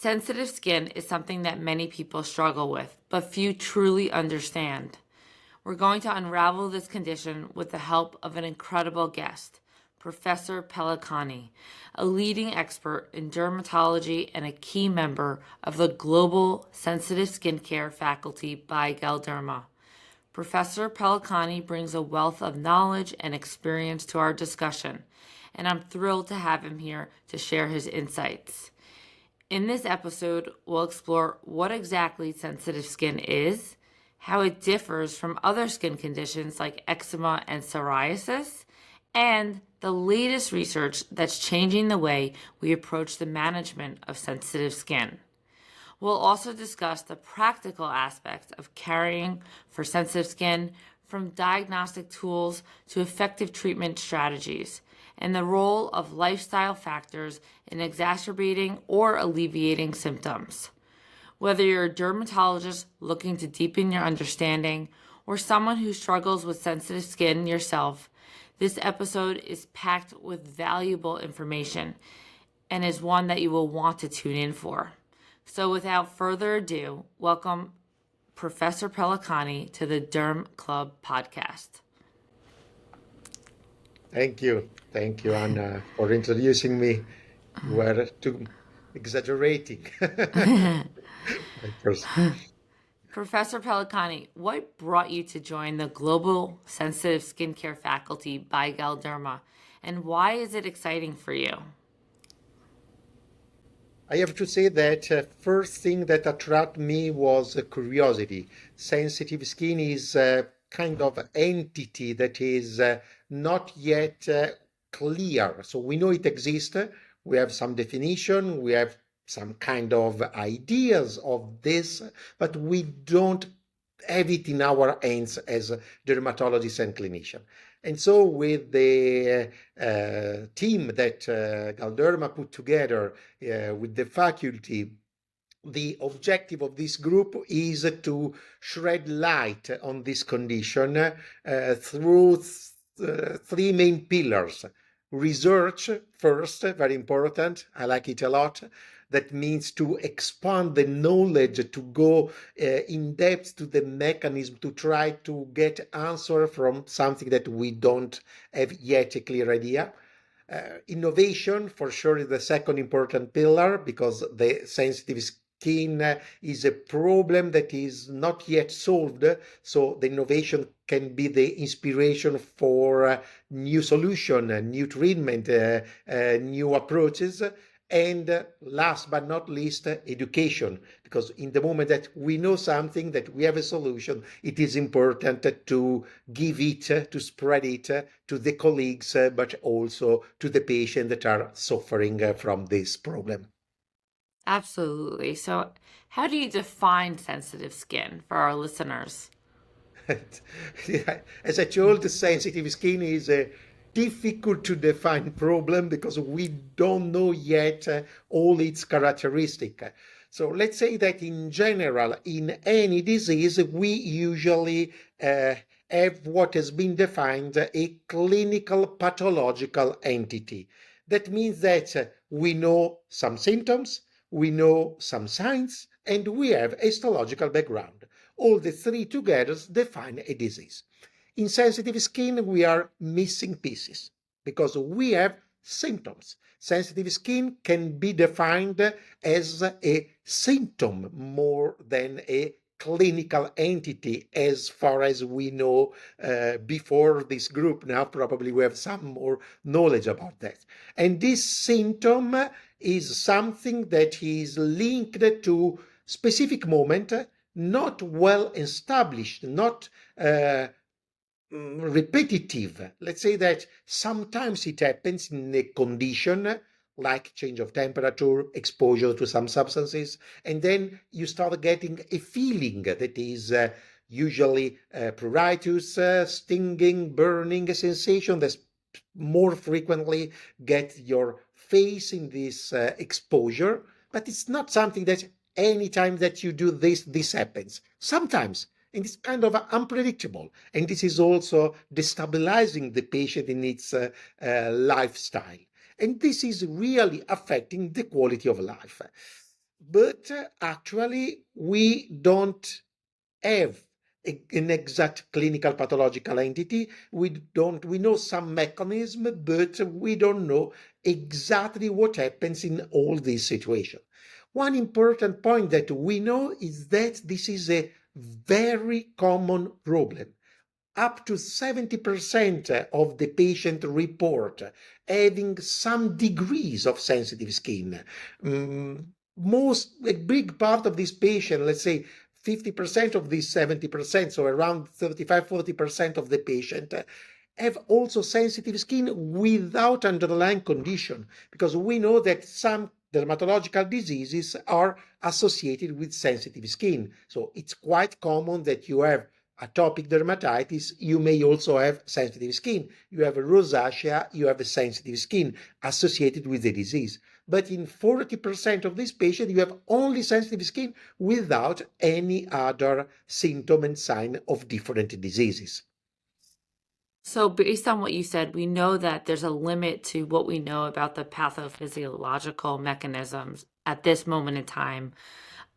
Sensitive skin is something that many people struggle with, but few truly understand. We're going to unravel this condition with the help of an incredible guest, Professor Pellacani, a leading expert in dermatology and a key member of the global sensitive skincare faculty by Galderma. Professor Pellacani brings a wealth of knowledge and experience to our discussion, and I'm thrilled to have him here to share his insights. In this episode, we'll explore what exactly sensitive skin is, how it differs from other skin conditions like eczema and psoriasis, and the latest research that's changing the way we approach the management of sensitive skin. We'll also discuss the practical aspects of caring for sensitive skin, from diagnostic tools to effective treatment strategies, and the role of lifestyle factors in exacerbating or alleviating symptoms. Whether you're a dermatologist looking to deepen your understanding or someone who struggles with sensitive skin yourself, this episode is packed with valuable information and is one that you will want to tune in for. So without further ado, welcome Professor Pellacani to the Derm Club podcast. Thank you, Anna, for introducing me. You were too exaggerating. Professor Pellacani, what brought you to join the Global Sensitive Skincare Faculty by Galderma, and why is it exciting for you? I have to say that first thing that attracted me was curiosity. Sensitive skin is a kind of entity that is not yet clear. So we know it exists. We have some definition. We have some kind of ideas of this, but we don't have it in our hands as dermatologists and clinicians. And so with the team that Galderma put together with the faculty, the objective of this group is to shed light on this condition through three main pillars. Research first, very important. I like it a lot. That means to expand the knowledge, to go in depth to the mechanism, to try to get answer from something that we don't have yet a clear idea. Innovation, for sure, is the second important pillar, because the sensitive skin is a problem that is not yet solved. So the innovation can be the inspiration for new solution, new treatment, new approaches. And last but not least, education, because in the moment that we know something, that we have a solution, it is important to give it, to spread it to the colleagues, but also to the patients that are suffering from this problem. Absolutely. So how do you define sensitive skin for our listeners? As I told, sensitive skin is a difficult to define problem because we don't know yet all its characteristics. So let's say that in general, in any disease, we usually have what has been defined a clinical pathological entity. That means that we know some symptoms, we know some signs, and we have a histological background. All the three together define a disease. In sensitive skin, we are missing pieces because we have symptoms. Sensitive skin can be defined as a symptom more than a clinical entity as far as we know before this group. Now probably we have some more knowledge about that. And this symptom is something that is linked to specific moment, not well established, not repetitive. Let's say that sometimes it happens in a condition like change of temperature, exposure to some substances, and then you start getting a feeling that is usually pruritus, stinging, burning, a sensation that more frequently get your face in this exposure, but it's not something that anytime that you do this happens. Sometimes, and it's kind of unpredictable. And this is also destabilizing the patient in its lifestyle. And this is really affecting the quality of life. but actually we don't have an exact clinical pathological entity. We know some mechanism, but we don't know exactly what happens in all these situations. One important point that we know is that this is a very common problem. Up to 70% of the patient report having some degrees of sensitive skin. A big part of this patient, let's say 50% of these 70%, so around 35-40% of the patient, have also sensitive skin without underlying condition, because we know that some dermatological diseases are associated with sensitive skin. So it's quite common that you have atopic dermatitis, you may also have sensitive skin. You have rosacea, you have a sensitive skin associated with the disease. But in 40% of these patients, you have only sensitive skin without any other symptom and sign of different diseases. So, based on what you said, we know that there's a limit to what we know about the pathophysiological mechanisms at this moment in time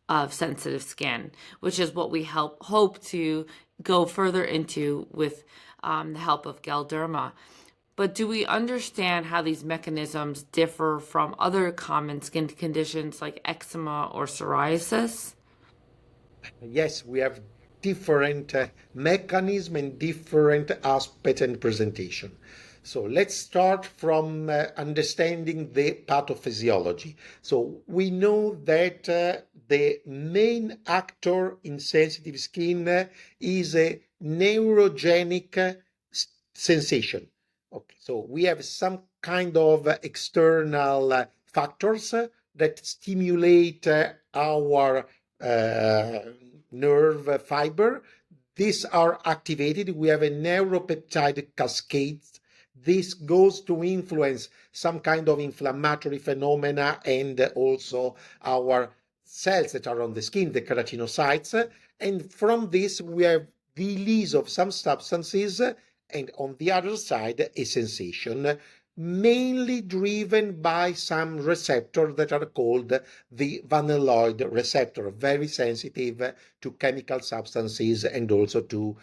of sensitive skin, which is what we hope to go further into with the help of Galderma. But do we understand how these mechanisms differ from other common skin conditions like eczema or psoriasis? Yes, we have different mechanism and different aspect and presentation. So let's start from understanding the pathophysiology. So we know that the main actor in sensitive skin is a neurogenic sensation. Okay, so we have some kind of external factors that stimulate our uh, nerve fiber. These are activated. We have a neuropeptide cascade. This goes to influence some kind of inflammatory phenomena and also our cells that are on the skin, the keratinocytes. And from this, we have release of some substances, and on the other side, a sensation mainly driven by some receptors that are called the vanilloid receptor, very sensitive to chemical substances and also to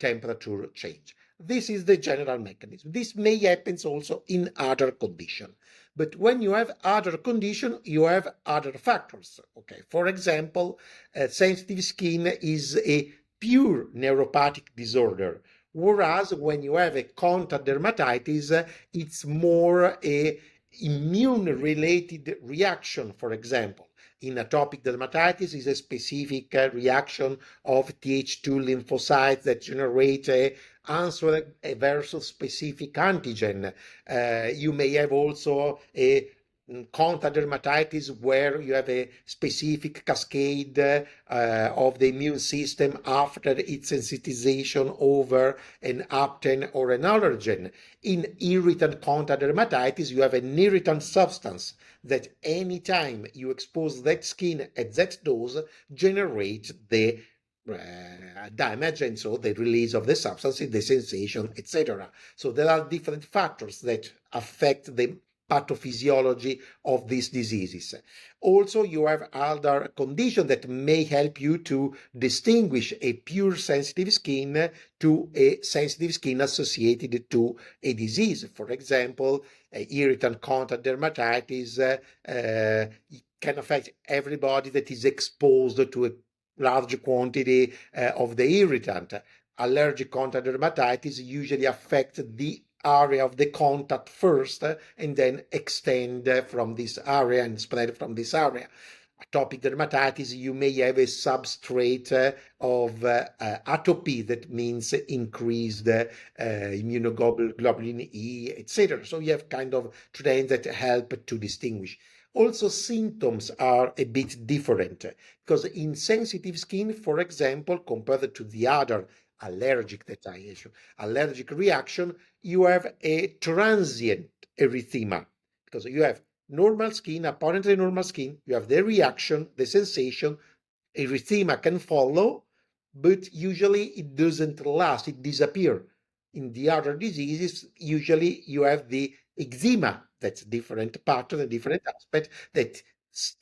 temperature change. This is the general mechanism. This may happen also in other conditions. But when you have other condition, you have other factors. Okay, for example, sensitive skin is a pure neuropathic disorder. Whereas when you have a contact dermatitis, it's more a immune-related reaction, for example. In atopic dermatitis is a specific reaction of Th2 lymphocytes that generate a answer versus specific antigen. You may have also a contact dermatitis where you have a specific cascade of the immune system after its sensitization over an apten or an allergen. In irritant contact dermatitis, you have an irritant substance that anytime you expose that skin at that dose generates the damage, and so the release of the substance, the sensation, etc. So there are different factors that affect the pathophysiology of these diseases. Also, you have other conditions that may help you to distinguish a pure sensitive skin to a sensitive skin associated to a disease. For example, irritant contact dermatitis can affect everybody that is exposed to a large quantity of the irritant. Allergic contact dermatitis usually affect the area of the contact first and then extend from this area and spread from this area. Atopic dermatitis, you may have a substrate of atopy, that means increased immunoglobulin E, etc. So you have kind of trends that help to distinguish. Also, symptoms are a bit different because in sensitive skin, for example, compared to the other allergic reaction, you have a transient erythema because you have normal skin, apparently normal skin, you have the reaction, the sensation, erythema can follow, but usually it doesn't last, it disappears. In the other diseases, usually you have the eczema, that's different pattern, a different aspect, that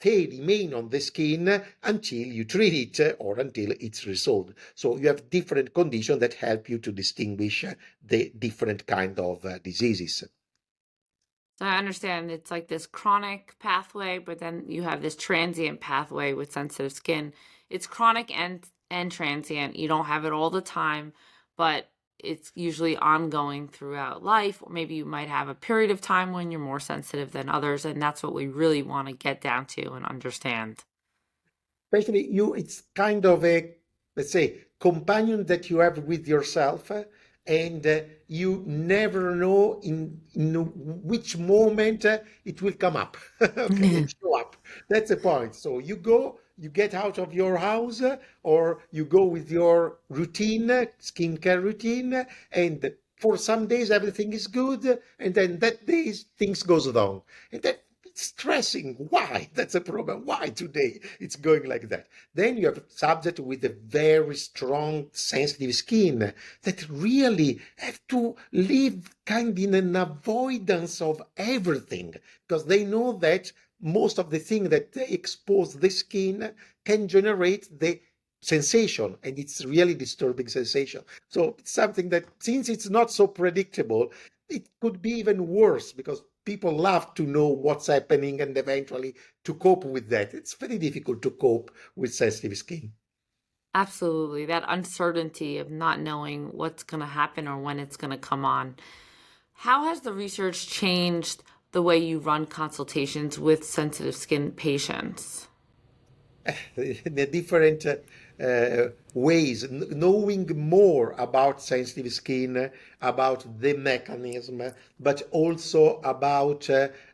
remain on the skin until you treat it or until it's resolved. So you have different conditions that help you to distinguish the different kind of diseases. So I understand it's like this chronic pathway, but then you have this transient pathway with sensitive skin. It's chronic and transient. You don't have it all the time, but it's usually ongoing throughout life. Or maybe you might have a period of time when you're more sensitive than others, and that's what we really want to get down to and understand. Especially it's kind of a, let's say, companion that you have with yourself, and you never know in which moment it will come up, okay, and show up. That's the point. So you get out of your house, or you go with your routine, skincare routine, and for some days everything is good, and then that days things goes wrong, and then stressing. Why? That's a problem. Why today it's going like that? Then you have a subject with a very strong sensitive skin that really have to live kind in an avoidance of everything, because they know that most of the things that they expose the skin can generate the sensation, and it's really disturbing sensation. So it's something that, since it's not so predictable, it could be even worse, because people love to know what's happening and eventually to cope with that. It's very difficult to cope with sensitive skin. Absolutely. That uncertainty of not knowing what's going to happen or when it's going to come on. How has the research changed the way you run consultations with sensitive skin patients? In a different ways, knowing more about sensitive skin, about the mechanism, but also about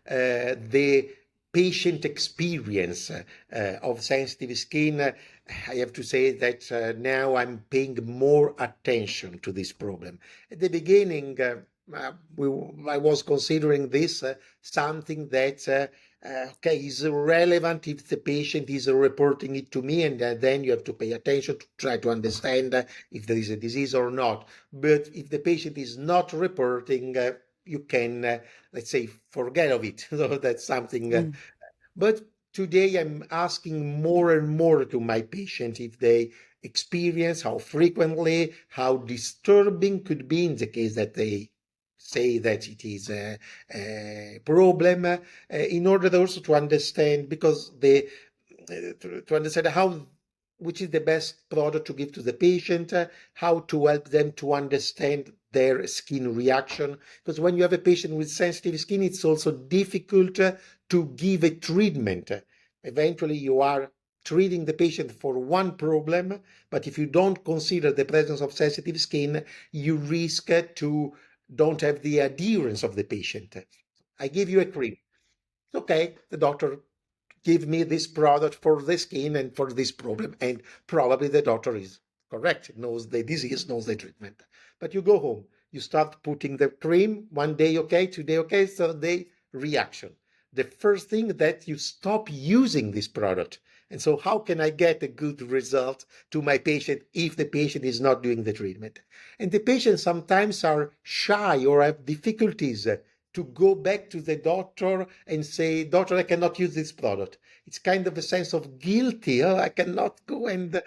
the patient experience of sensitive skin. I have to say that now I'm paying more attention to this problem. At the beginning, I was considering this something that okay, is relevant if the patient is reporting it to me, and then you have to pay attention to try to understand if there is a disease or not. But if the patient is not reporting, you can, let's say, forget of it. So that's something. But today I'm asking more and more to my patients if they experience, how frequently, how disturbing could be in the case that they say that it is a problem, in order also to understand, because to understand how, which is the best product to give to the patient, how to help them to understand their skin reaction. Because when you have a patient with sensitive skin, it's also difficult to give a treatment. Eventually, you are treating the patient for one problem, but if you don't consider the presence of sensitive skin, you risk to don't have the adherence of the patient. I give you a cream. Okay, the doctor give me this product for the skin and for this problem, and probably the doctor is correct, knows the disease, knows the treatment. But you go home, you start putting the cream, one day okay, 2 day okay, third day reaction. The first thing that you stop using this product. And so how can I get a good result to my patient if the patient is not doing the treatment? And the patients sometimes are shy or have difficulties to go back to the doctor and say, doctor, I cannot use this product. It's kind of a sense of guilty. Oh, I cannot go, and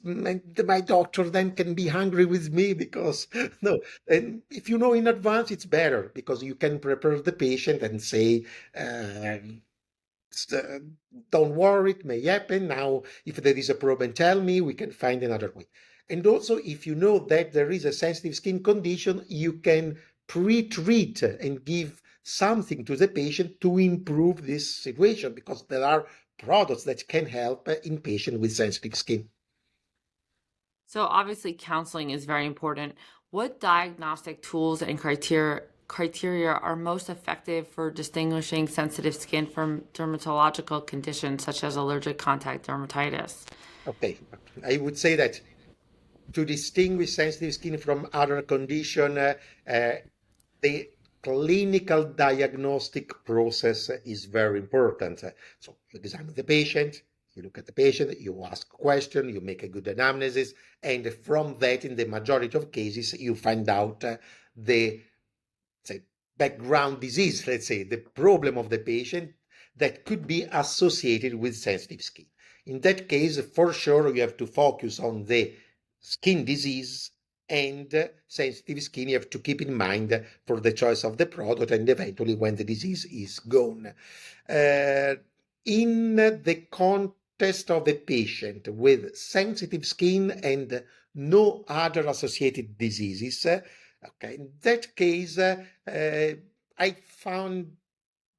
my doctor then can be angry with me because no. And if you know in advance, it's better, because you can prepare the patient and say, uh, don't worry, it may happen. Now, if there is a problem, tell me, we can find another way. And also, if you know that there is a sensitive skin condition, you can pre-treat and give something to the patient to improve this situation, because there are products that can help in patients with sensitive skin. So obviously counseling is very important. What diagnostic tools and criteria are most effective for distinguishing sensitive skin from dermatological conditions such as allergic contact dermatitis? Okay, I would say that to distinguish sensitive skin from other condition, the clinical diagnostic process is very important. So you examine the patient, you look at the patient, you ask a question, you make a good anamnesis, and from that, in the majority of cases, you find out the, say, background disease, let's say, the problem of the patient, that could be associated with sensitive skin. In that case, for sure, you have to focus on the skin disease and sensitive skin. You have to keep in mind for the choice of the product and eventually when the disease is gone. In the context of a patient with sensitive skin and no other associated diseases, okay, in that case, I found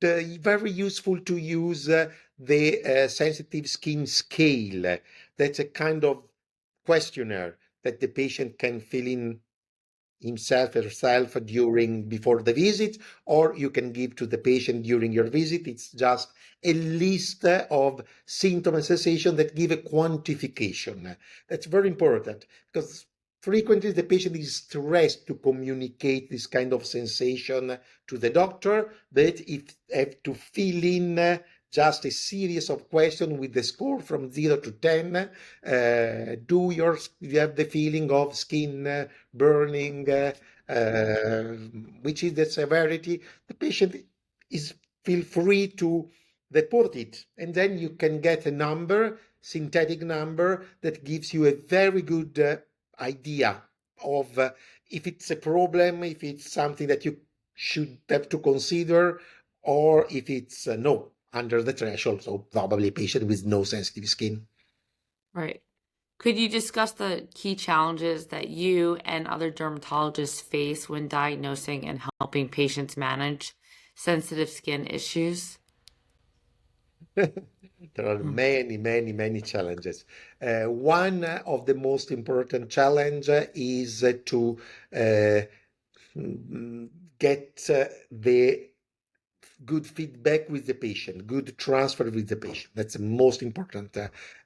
very useful to use the sensitive skin scale. That's a kind of questionnaire that the patient can fill in himself or herself before the visit, or you can give to the patient during your visit. It's just a list of symptoms and sensations that give a quantification. That's very important because frequently the patient is stressed to communicate this kind of sensation to the doctor, that if have to fill in just a series of questions with the score from 0 to 10. Do you have the feeling of skin burning? Which is the severity? The patient is feel free to report it, and then you can get a number, synthetic number, that gives you a very good idea of if it's a problem, if it's something that you should have to consider, or if it's no, under the threshold, so probably a patient with no sensitive skin. Right. Could you discuss the key challenges that you and other dermatologists face when diagnosing and helping patients manage sensitive skin issues? There are many challenges. One of the most important challenge is to get the good feedback with the patient, good transfer with the patient. That's the most important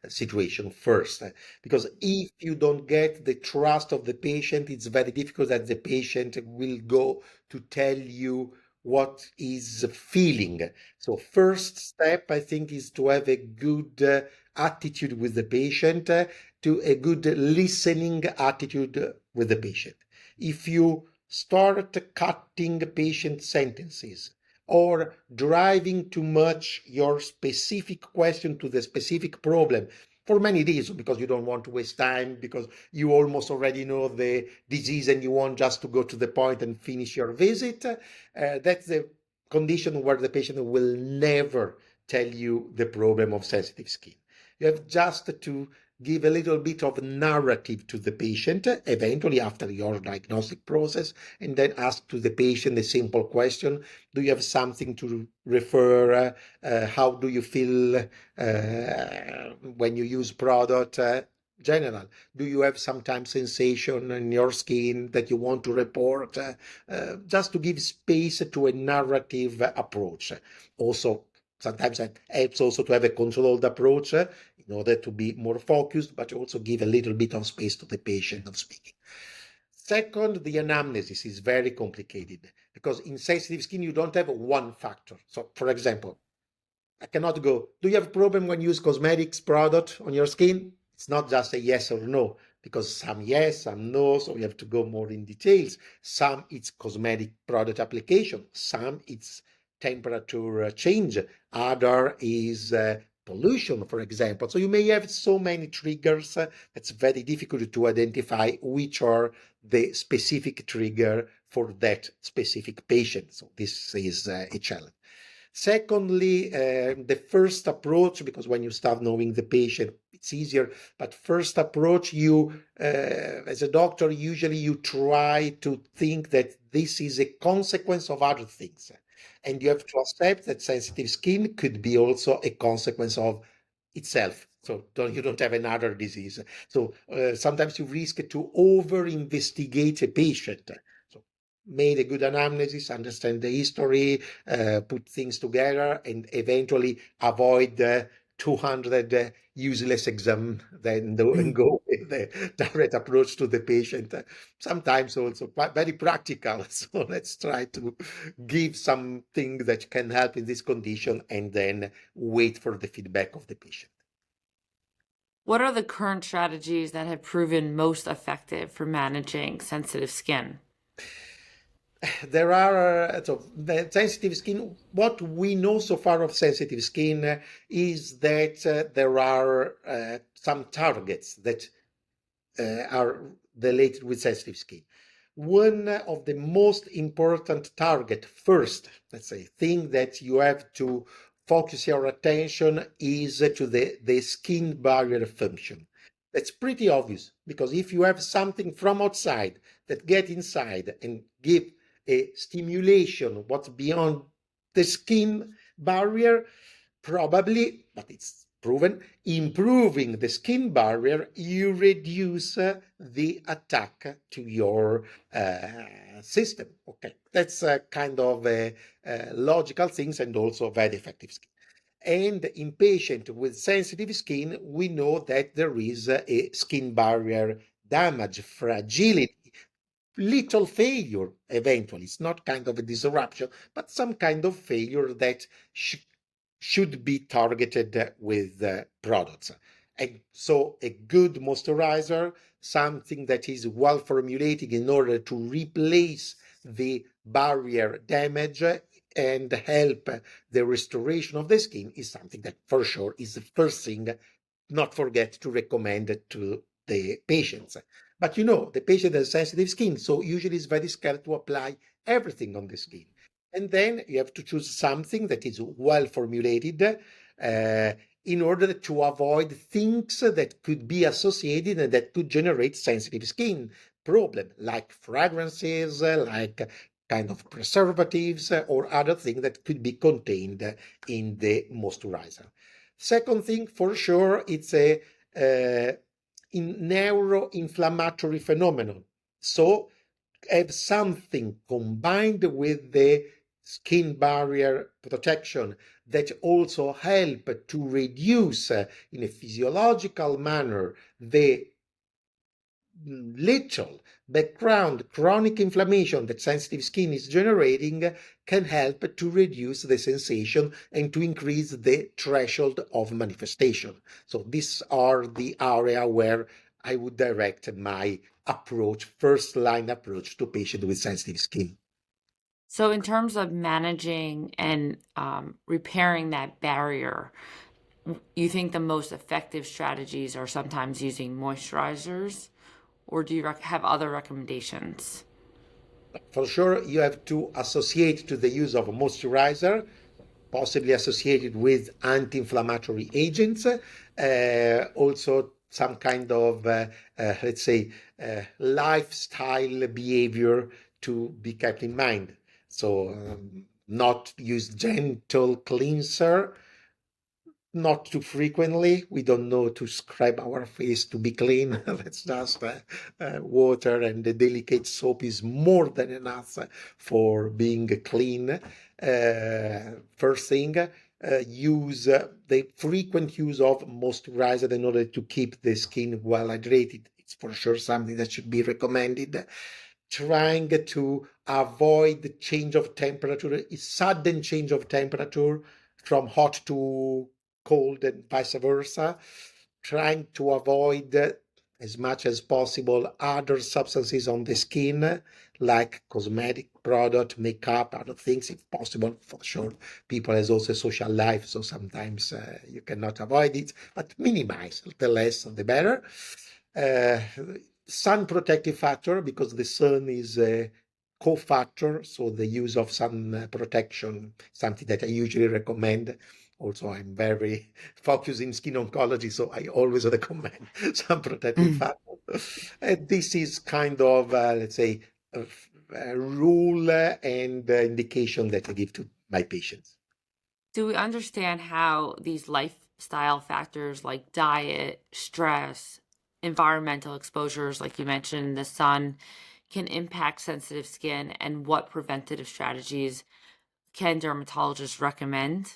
situation first. Because if you don't get the trust of the patient, it's very difficult that the patient will go to tell you what is feeling. So first step, I think, is to have a good attitude with the patient, to a good listening attitude with the patient. If you start cutting patient sentences, or driving too much your specific question to the specific problem for many reasons, because you don't want to waste time, because you almost already know the disease and you want just to go to the point and finish your visit. That's the condition where the patient will never tell you the problem of sensitive skin. You have just to give a little bit of narrative to the patient, eventually after your diagnostic process, and then ask to the patient a simple question. Do you have something to refer? How do you feel when you use product? General. Do you have sometimes sensation in your skin that you want to report? Just to give space to a narrative approach. Also, sometimes it helps also to have a controlled approach in order to be more focused, but also give a little bit of space to the patient of speaking. Second, the anamnesis is very complicated because in sensitive skin, you don't have one factor. So, for example, I cannot go, do you have a problem when you use cosmetics product on your skin? It's not just a yes or no, because some yes, some no, so we have to go more in details. Some it's cosmetic product application, some it's temperature change, other is pollution, for example. So you may have so many triggers, it's very difficult to identify which are the specific trigger for that specific patient. So this is a challenge. Secondly, the first approach, because when you start knowing the patient, it's easier, but first approach, you, as a doctor, usually you try to think that this is a consequence of other things. And you have to accept that sensitive skin could be also a consequence of itself. So you don't have another disease. So sometimes you risk to over-investigate a patient. So made a good anamnesis, understand the history, put things together, and eventually avoid 200 useless exam, then and go with the direct approach to the patient. Sometimes also very practical. So let's try to give something that can help in this condition and then wait for the feedback of the patient. What are the current strategies that have proven most effective for managing sensitive skin? There are so the sensitive skin. What we know so far of sensitive skin is that there are some targets that are related with sensitive skin. One of the most important target, first, let's say, thing that you have to focus your attention is to the skin barrier function. That's pretty obvious because if you have something from outside that get inside and give a stimulation what's beyond the skin barrier, probably, but it's proven, improving the skin barrier, you reduce the attack to your system. Okay, that's kind of logical things and also very effective skin. And in patients with sensitive skin, we know that there is a skin barrier damage, fragility, little failure eventually. It's not kind of a disruption, but some kind of failure that should be targeted with products. And so a good moisturizer, something that is well formulated in order to replace the barrier damage and help the restoration of the skin, is something that for sure is the first thing not forget to recommend to the patients. But the patient has sensitive skin, so usually it's very scared to apply everything on the skin. And then you have to choose something that is well formulated in order to avoid things that could be associated and that could generate sensitive skin problem, like fragrances, like kind of preservatives or other things that could be contained in the moisturizer. Second thing, for sure, it's a neuroinflammatory phenomenon. So have something combined with the skin barrier protection that also help to reduce in a physiological manner the little background chronic inflammation that sensitive skin is generating, can help to reduce the sensation and to increase the threshold of manifestation. So these are the area where I would direct my approach, first line approach to patients with sensitive skin. So, in terms of managing and repairing that barrier, you think the most effective strategies are sometimes using moisturizers, or do you have other recommendations? For sure, you have to associate to the use of a moisturizer, possibly associated with anti-inflammatory agents, also some kind of, let's say, lifestyle behavior to be kept in mind. So not use gentle cleanser, not too frequently. We don't know to scrub our face to be clean. That's just water, and the delicate soap is more than enough for being clean. First thing, use the frequent use of moisturizer in order to keep the skin well hydrated. It's for sure something that should be recommended. Trying to avoid the change of temperature, sudden change of temperature from hot to cold and vice versa, trying to avoid as much as possible other substances on the skin like cosmetic product, makeup, other things if possible. For sure, people has also a social life, so sometimes you cannot avoid it, but minimize, the less the better. uh, Sun protective factor, because the sun is a cofactor, so the use of sun protection, something that I usually recommend. Also, I'm very focused in skin oncology, so I always recommend some protective Mm. factor. And this is kind of, let's say, a rule and indication that I give to my patients. Do we understand how these lifestyle factors like diet, stress, environmental exposures, like you mentioned, the sun, can impact sensitive skin, and what preventative strategies can dermatologists recommend?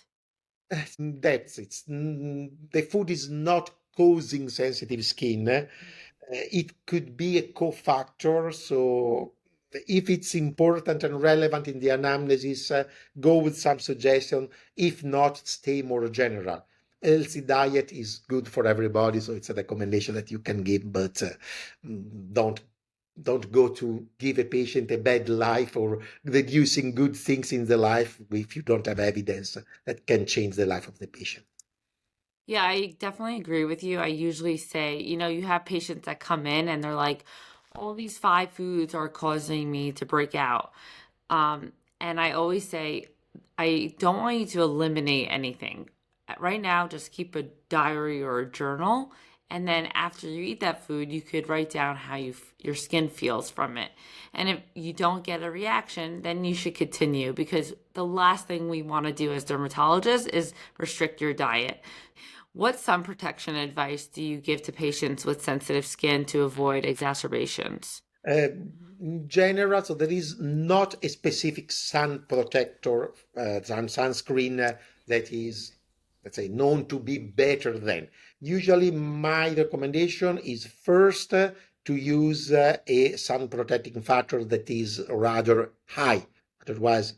That's it. The food is not causing sensitive skin. It could be a cofactor. So if it's important and relevant in the anamnesis, go with some suggestion. If not, stay more general. Healthy diet is good for everybody, so it's a recommendation that you can give, but don't don't go to give a patient a bad life or reducing good things in the life if you don't have evidence that can change the life of the patient. Yeah, I definitely agree with you. I usually say, you have patients that come in and they're like, all these five foods are causing me to break out. And I always say, I don't want you to eliminate anything. Right now, just keep a diary or a journal. And then after you eat that food, you could write down how your skin feels from it. And if you don't get a reaction, then you should continue, because the last thing we want to do as dermatologists is restrict your diet. What sun protection advice do you give to patients with sensitive skin to avoid exacerbations? In general, so there is not a specific sun protector, sunscreen that is, let's say, known to be better than. Usually, my recommendation is first to use a sun protecting factor that is rather high. Otherwise,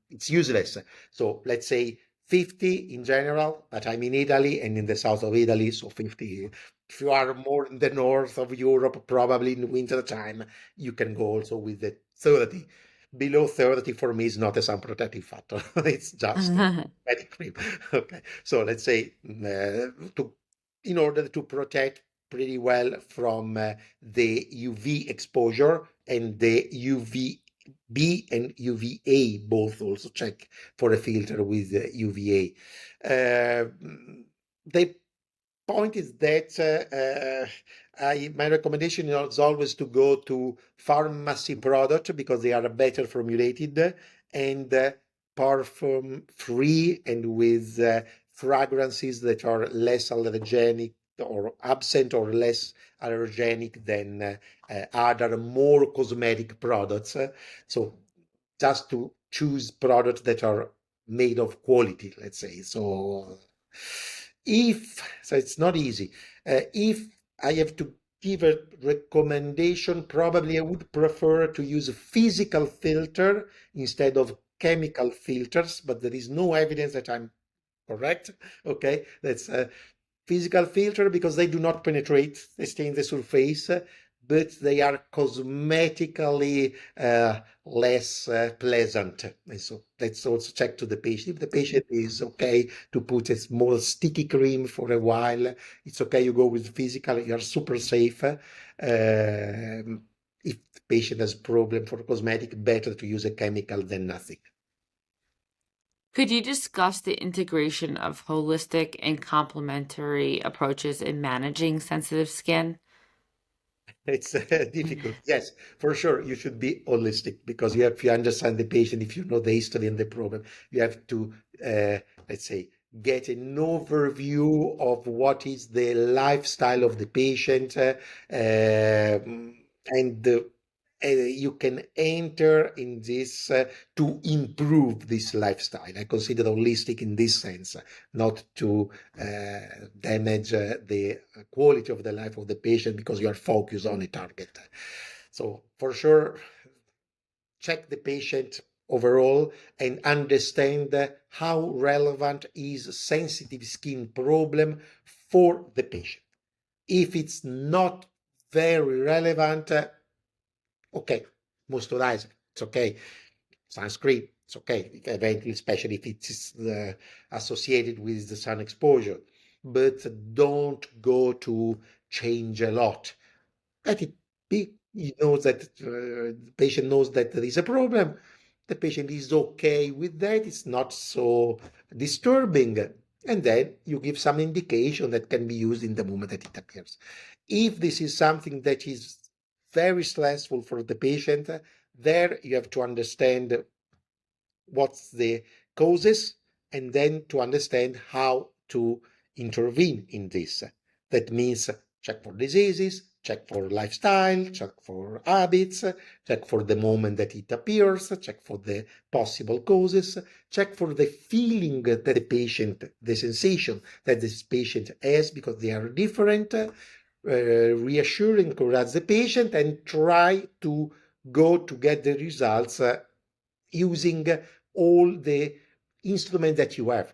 it's useless. So let's say 50 in general, but I'm in Italy and in the south of Italy, so 50. If you are more in the north of Europe, probably in winter time, you can go also with the 30. Below 30 for me is not a sun protective factor. It's just a cosmetic cream. Okay. So let's say in order to protect pretty well from the UV exposure and the UVB and UVA, both also check for a filter with UVA. The point is that my recommendation is always to go to pharmacy product because they are better formulated and perfume free and with fragrances that are less allergenic or absent or less allergenic than other more cosmetic products. So just to choose products that are made of quality, let's say. So it's not easy. If I have to give a recommendation, probably I would prefer to use a physical filter instead of chemical filters, but there is no evidence that I'm correct. Okay, that's physical filter because they do not penetrate, they stay in the surface, but they are cosmetically less pleasant. And so let's also check to the patient. If the patient is okay to put a small sticky cream for a while, it's okay, you go with physical, you're super safe. If the patient has problem for cosmetic, better to use a chemical than nothing. Could you discuss the integration of holistic and complementary approaches in managing sensitive skin? It's difficult. Yes, for sure. You should be holistic because you have to understand the patient. If you know the history and the problem, you have to, let's say, get an overview of what is the lifestyle of the patient, and you can enter in this to improve this lifestyle. I consider holistic in this sense, not to damage the quality of the life of the patient because you are focused on a target. So for sure, check the patient overall and understand how relevant is sensitive skin problem for the patient. If it's not very relevant, okay, moisturizer, it's okay. Sunscreen, it's okay. Eventually, especially if it's associated with the sun exposure. But don't go to change a lot. Let it be. He knows that the patient knows that there is a problem. The patient is okay with that. It's not so disturbing. And then you give some indication that can be used in the moment that it appears. If this is something that is very stressful for the patient, there you have to understand what's the causes and then to understand how to intervene in this. That means check for diseases, check for lifestyle, check for habits, check for the moment that it appears, check for the possible causes, check for the feeling that the patient, the sensation that this patient has because they are different, reassuring, encourage the patient and try to go to get the results using all the instruments that you have.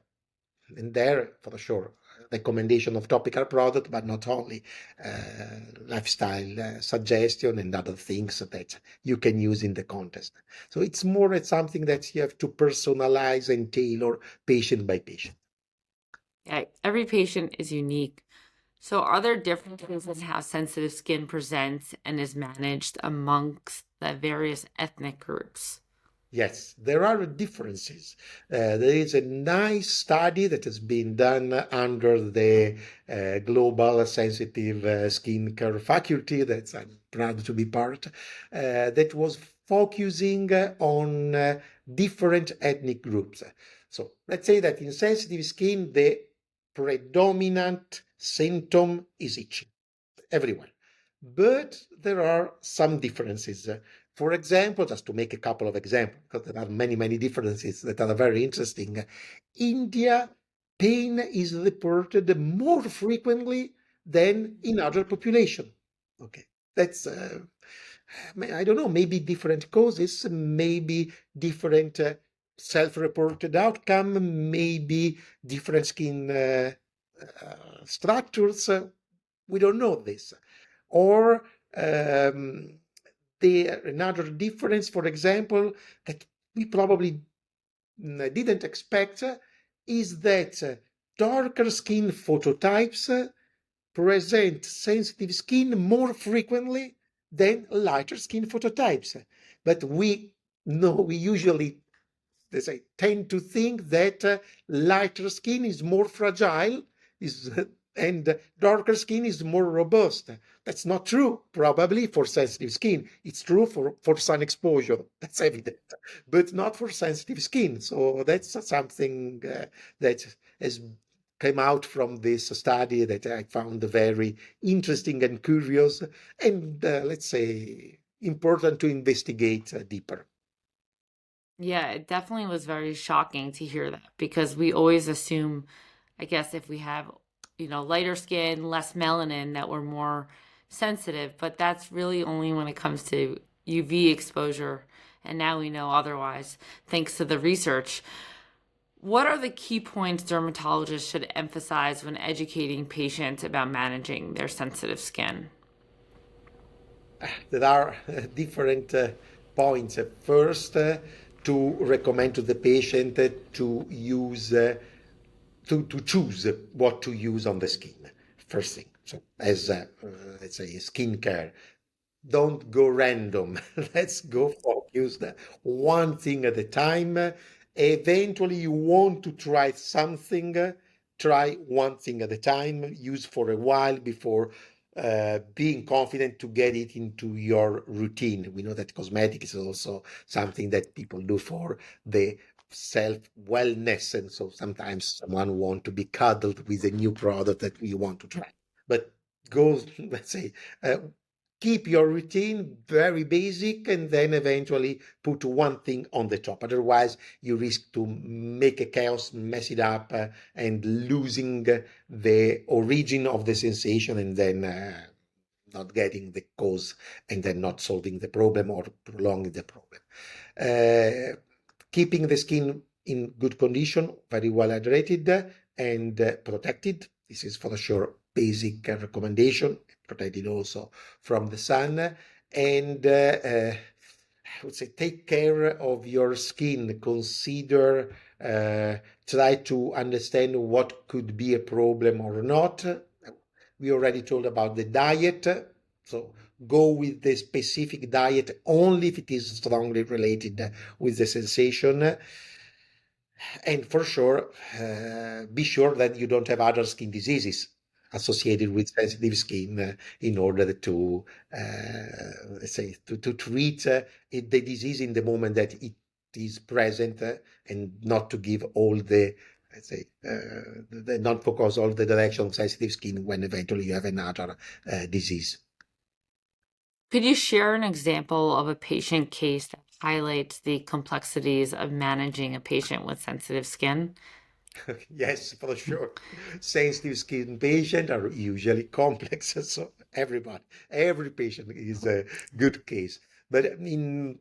And there, for sure, recommendation of topical product, but not only lifestyle suggestion and other things that you can use in the context. So it's more something that you have to personalize and tailor patient by patient. Yeah, every patient is unique. So, are there differences in how sensitive skin presents and is managed amongst the various ethnic groups? Yes, there are differences. There is a nice study that has been done under the Global Sensitive Skin Care Faculty, that I'm proud to be part, that was focusing on different ethnic groups. So let's say that in sensitive skin, the predominant symptom is itching everywhere. But there are some differences. For example, just to make a couple of examples, because there are many, many differences that are very interesting. India, pain is reported more frequently than in other population. Okay, that's I don't know, maybe different causes, maybe different self-reported outcome, maybe different skin structures. We don't know this. Or another difference, for example, that we probably didn't expect is that darker skin phototypes present sensitive skin more frequently than lighter skin phototypes. But we know, we usually, let's say, tend to think that lighter skin is more fragile, is and darker skin is more robust. That's not true, probably for sensitive skin. It's true for sun exposure, that's evident, but not for sensitive skin. So that's something that has came out from this study that I found very interesting and curious, and let's say important to investigate deeper. Yeah, it definitely was very shocking to hear that because we always assume, I guess, if we have, lighter skin, less melanin, that we're more sensitive, but that's really only when it comes to UV exposure. And now we know otherwise, thanks to the research. What are the key points dermatologists should emphasize when educating patients about managing their sensitive skin? There are different points. First, to recommend to the patient to use to choose what to use on the skin. First thing, so as let's say skincare, don't go random. Let's go focused, one thing at a time. Eventually, you want to try something. Try one thing at a time. Use for a while before being confident to get it into your routine. We know that cosmetics is also something that people do for the self wellness, and so sometimes someone want to be cuddled with a new product that we want to try. But go, let's say, uh, keep your routine very basic and then eventually put one thing on the top. Otherwise, you risk to make a chaos, mess it up, and losing the origin of the sensation and then not getting the cause and then not solving the problem or prolonging the problem. Keeping the skin in good condition, very well hydrated and protected. This is for sure basic recommendation, protected also from the sun. And I would say take care of your skin. Consider, try to understand what could be a problem or not. We already told about the diet. So go with the specific diet only if it is strongly related with the sensation. And for sure, be sure that you don't have other skin diseases associated with sensitive skin in order to, let's say, to treat the disease in the moment that it is present and not to give all the, let's say, not focus all the direction of sensitive skin when eventually you have another disease. Could you share an example of a patient case that highlights the complexities of managing a patient with sensitive skin? Yes, for sure. Sensitive skin patients are usually complex, so every patient is a good case. But I mean,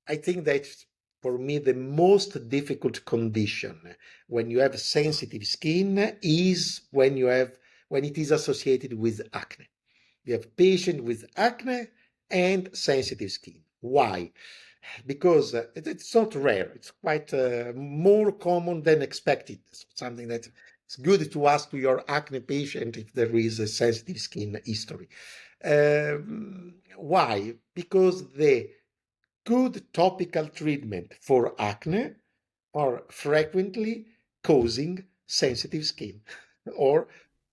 I think that for me, the most difficult condition when you have sensitive skin is when it is associated with acne. You have patient with acne and sensitive skin. Why? Because it's not rare. It's quite more common than expected. It's something that it's good to ask to your acne patient if there is a sensitive skin history. Why? Because the good topical treatment for acne are frequently causing sensitive skin or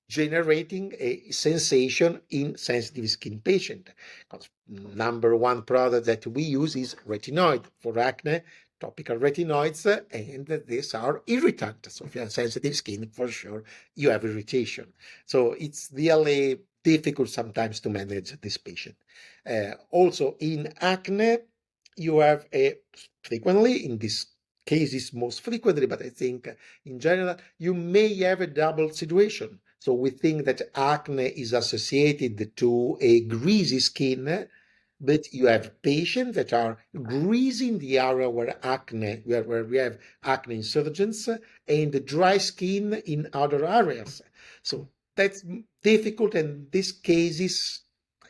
generating a sensation in sensitive skin patient. Because number one product that we use is retinoid for acne, topical retinoids, and these are irritant. So if you have sensitive skin, for sure, you have irritation. So it's really difficult sometimes to manage this patient. Also in acne, you have frequently, in this cases most frequently, but I think in general, you may have a double situation. So we think that acne is associated to a greasy skin, but you have patients that are greasy in the area where we have acne insurgence, and dry skin in other areas. So that's difficult, and these cases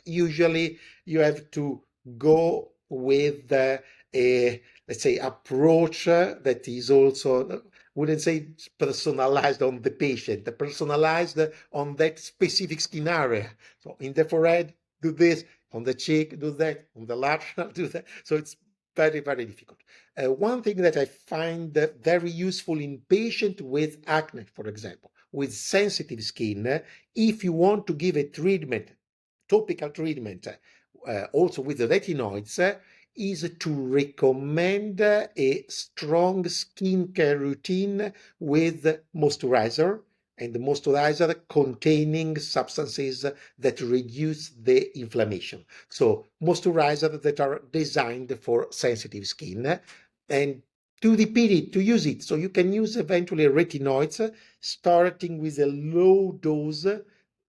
usually you have to go with a, let's say, approach that is also, wouldn't say personalized on the patient, personalized on that specific skin area. So in the forehead, do this, on the cheek, do that, on the lateral, do that. So it's very, very difficult. One thing that I find very useful in patients with acne, for example, with sensitive skin, if you want to give a treatment, topical treatment, also with the retinoids, is to recommend a strong skincare routine with moisturizer, and the moisturizer containing substances that reduce the inflammation. So moisturizers that are designed for sensitive skin, and to repeat it, to use it. So you can use eventually retinoids, starting with a low dose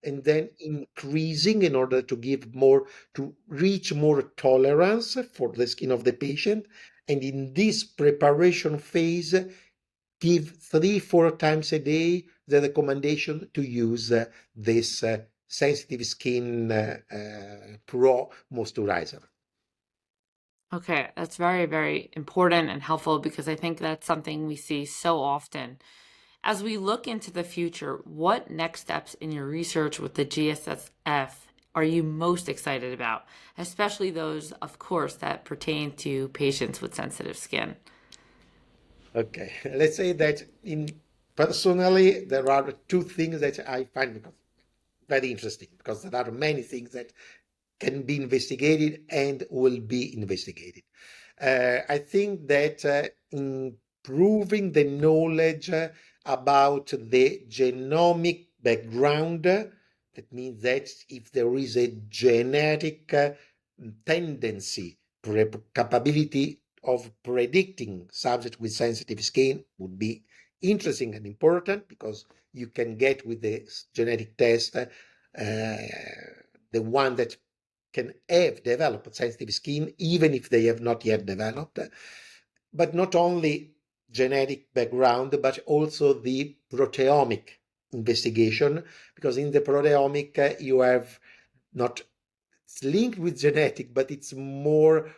and then increasing in order to give more, to reach more tolerance for the skin of the patient. And in this preparation phase, give 3-4 times a day the recommendation to use this sensitive skin pro moisturizer. Okay, that's very, very important and helpful because I think that's something we see so often. As we look into the future, what next steps in your research with the GSSF are you most excited about, especially those, of course, that pertain to patients with sensitive skin? Okay, let's say that personally, there are two things that I find very interesting, because there are many things that can be investigated and will be investigated. I think that improving the knowledge about the genomic background, that means that if there is a genetic tendency, capability of predicting subjects with sensitive skin would be interesting and important, because you can get with the genetic test the one that can have developed sensitive skin, even if they have not yet developed. But not only genetic background, but also the proteomic investigation, because in the proteomic you have not, it's linked with genetic, but it's more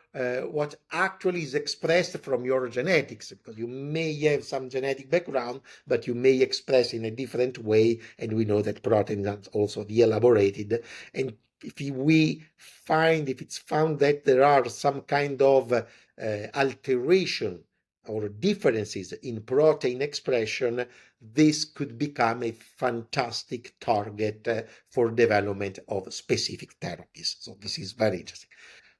what actually is expressed from your genetics, because you may have some genetic background, but you may express in a different way, and we know that proteins are also de-elaborated. And if it's found that there are some kind of alteration or differences in protein expression, this could become a fantastic target for development of specific therapies. So this is very interesting.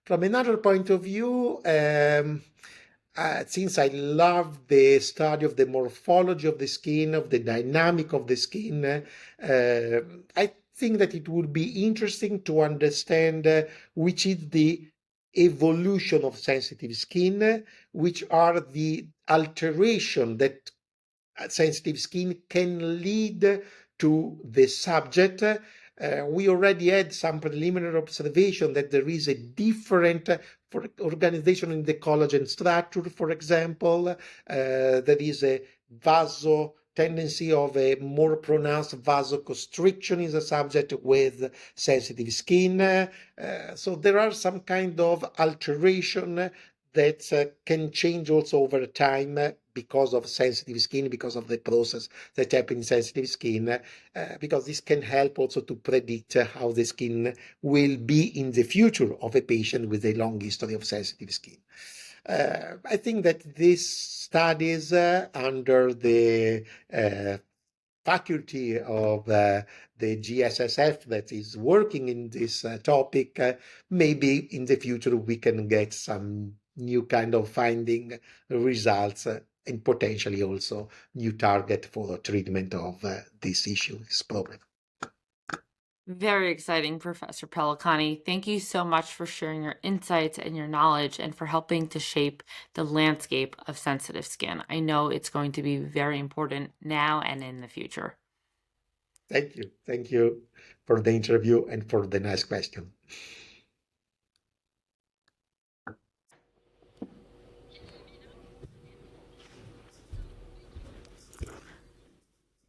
From another point of view, since I love the study of the morphology of the skin, of the dynamic of the skin, I think that it would be interesting to understand which is the evolution of sensitive skin, which are the alteration that sensitive skin can lead to the subject. We already had some preliminary observation that there is a different for organization in the collagen structure, for example. There is a tendency of a more pronounced vasoconstriction in the subject with sensitive skin. So there are some kind of alteration that can change also over time because of sensitive skin, because of the process that happens in sensitive skin, because this can help also to predict how the skin will be in the future of a patient with a long history of sensitive skin. I think that these studies under the faculty of the GSSF that is working in this topic, maybe in the future we can get some new kind of finding results and potentially also new target for the treatment of this issue, this problem. Very exciting, Professor Pellacani. Thank you so much for sharing your insights and your knowledge and for helping to shape the landscape of sensitive skin. I know it's going to be very important now and in the future. Thank you. Thank you for the interview and for the nice question.